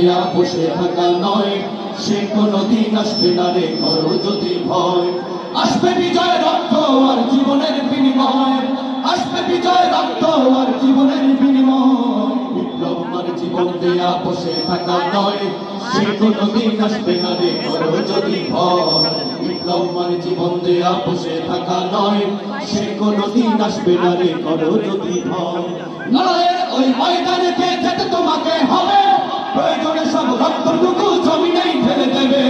দেয়া বসে থাকা নয়, সে কোনদিন আসবে না রে করো যদি ভয়। আসবে বিজয় রক্ত আর জীবনের বিনিময়, আসবে বিজয় রক্ত আর জীবনের বিনিময়। বিপ্লব মানে জীবন দেয়া বসে থাকা নয়, সে কোনদিন আসবে না রে করো যদি ভয়। বিপ্লব মানে জীবন দেয়া বসে থাকা নয়, সে কোনদিন আসবে না রে করো যদি ভয়। লড়াইয়ের ওই ময়দানেতে যেতে তোমাকে হবে, প্রয়োজনে সব রক্তটুকু জমিনেই ঢেলে দেবে।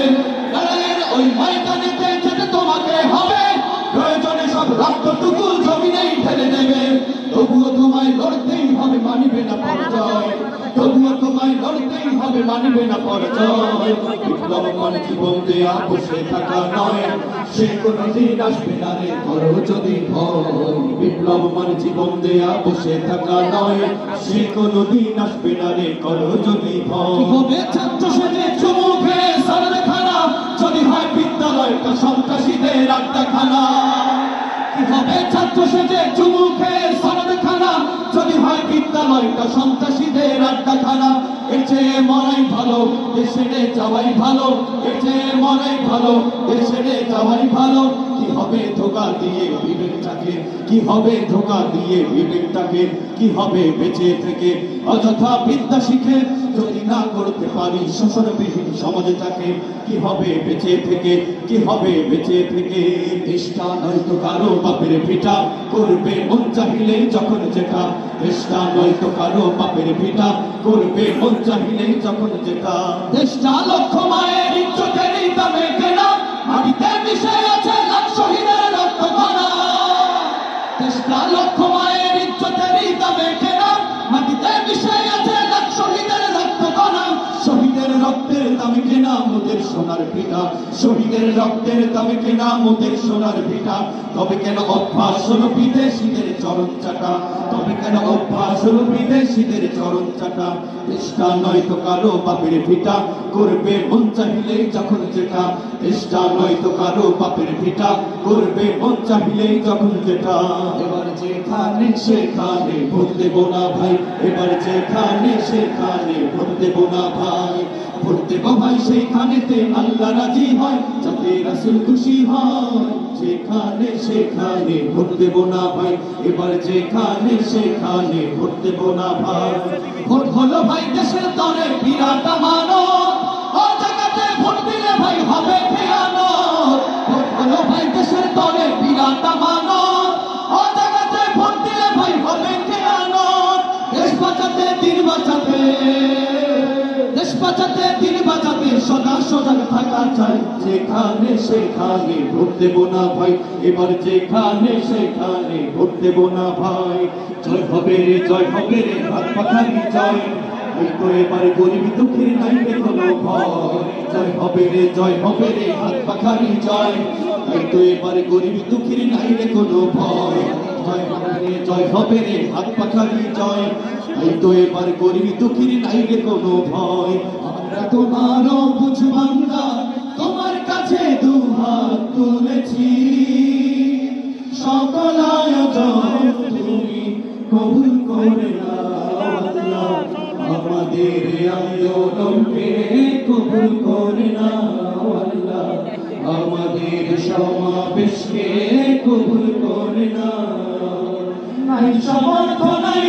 লড়াইয়ের ওই ময়দানেতে যেতে তোমাকে হবে, প্রয়োজনে সব রক্তটুকু জমিনেই ঢেলে দেবে। তবুও তোমায় লড়তেই হবে, মানিবে না পরাজয়। তবুও তোমায় লড়তেই হবে, মানিবে না পরাজয়। বিপ্লব মানে জীবন দেয়া বসে থাকা নয়, সে কোনদিন আসবে না রে করো যদি ভয়। বিপ্লব মানে জীবন দেয়া বসে থাকা নয়, সে কোনদিন আসবে না রে করো যদি ভয়। হবে ছাত্র সেজে চুমুখে সরখানা, যদি হয় বিদ্যালয়টা সন্ত্রাসীদের আড্ডাখানা। কি হবে ছাত্র সেজে চুমুখে সরখানা, যদি হয় বিদ্যালয়টা সন্ত্রাসীদের আড্ডাখানা। এর চেয়ে মরাই ভালো, দেশ ছেড়ে যাওয়াই ভালো। এর চেয়ে মরাই ভালো, দেশ ছেড়ে যাওয়াই ভালো। কি হবে ধোঁকা দিয়ে বিবেকটাকে, কি হবে ধোঁকা দিয়ে বিবেকটাকে, কি হবে বেঁচে থেকে অযথা বিদ্যা শিখে যদি না করতে পারি শোষণবিহীন সমাজটাকে। কি হবে বেঁচে থেকে, কি হবে বেঁচে থেকে। দেশটা নয়তো কারো বাপের ভিটা, করবে মন চাহিলে যখন যেটা। দেশটা নয়তো কারো বাপের ভিটা, করবে মন চাহিলে যখন যেটা। দেশটা লক্ষ মায়ের ইজ্জতের দামে কেনা, মাটিতে মিশে আছে লাখ শহীদের রক্তকণা। দেশটা লক্ষ মায়ের ইজ্জতের দামে কেনা, মাটিতে মিশে আছে লাখ শহীদের রক্তকণা। শহীদের রক্তের দামে কেনা মোদের সোনার ভিটা, শহীদের রক্তের দামে কেনা মোদের সোনার ভিটা। তবে কেন অভ্যাস হলো বিদেশিদের চরণ চাটা, তবে কেন অভ্যাস হলো বিদেশিদের চরণ চাটা। দেশটা নয়তো কারো বাপের ভিটা, করবে মন চাহিলেই যখন যেটা। দেশটা নয়তো কারো বাপের ভিটা, করবে মন চাহিলেই যখন যেটা। এবার যেখানে সেখানে ভোট দেবো না ভাই, এবার যেখানে সেখানে ভোট দেবো না ভাই। ভোট দেবো ভাই সেইখানেতে আল্লাহ রাজি হয়, যাতে রাসূল খুশি হয়। যেখানে সেখানে ভোট দেবো না ভাই, এবার যেখানে সেখানে ভোট দেবো না ভাই। ভোট হলো ভাই দেশের তরে বিরাট আমানত, ও জায়গাতে ভোট দিলে ভাই হবে খেয়ানত। ভোট হলো ভাই দেশের তরে বিরাট আমানত, ও জায়গাতে ভোট দিলে ভাই হবে খেয়ানত। দেশ বাঁচাতে দিন বাঁচাতে, দেশ বাঁচাতে দিন বাঁচাতে সদা সজাগ থাকা চাই। যেখানে সেখানে ভোট দেবো না ভাই, এবার যেখানে সেখানে ভোট দেবো না ভাই। জয় হবে রে, জয় হবে রে, হাত পাখারি জয়। হয়তো এবার গরিব দুঃখের নাই রে কোনো ভয়। জয় হবে রে, জয় হবে রে, হাত পাখারি জয়। হয়তো এবার গরিব দুঃখের নাই রে কোনো ভয়। জয় হবে রে, জয় হবে রে, হাত পাখারি জয়। হয়তো এবার গরিব দুঃখের নাই রে কোনো ভয়। আমরা তোমারও বুঝবান্দা, তোমার কাছে দুহাত তুলেছি। সকল আয়োজন তুমি কবুল করে নাও আল্লাহ, আমাদের আন্দোলনকে কবুল করে নাও আল্লাহ, আমাদের সমাবেশকে কবুল করে নাও। নাই সমর্থ নাই